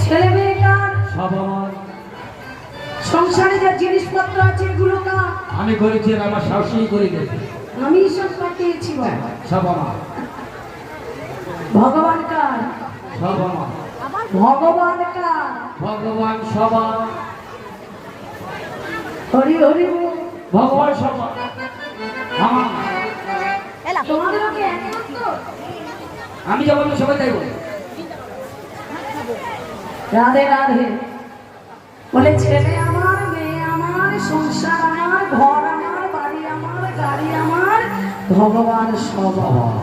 ছেলে মেয়ে কার? সব আমার। সংসারে যা জিনিসপত্র আছে এগুলো কার? আমি করেছি, আমার শাশুড়ি করে গেছে। আমি সব পাঠিয়েছি বাবা। সব আমার। ভগবান কার? সব আমার। ভগবান কার? ভগবান সবার। হরি হরি বল। ভগবান সবার আমার। তোমাদেরও কি একমাত্র? আমি যা বলবো সবাই তাই বলবো। রাধে রাধে। বলে ছেলে আমার, মেয়ে আমার, সংসার আমার, ঘর আমার, বাড়ি আমার, গাড়ি আমার, ভগবান সব আমার।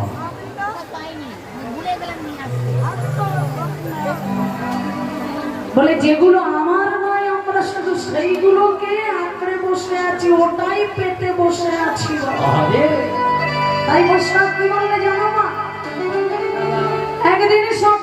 বলে যেগুলো আমার নয় আমরা শুধু সেইগুলোকে আঁকড়ে বসে আছি, ওটাই পেতে বসে আছি। তাই বৈষ্ণব কি বললে জানো মা? একদিন সব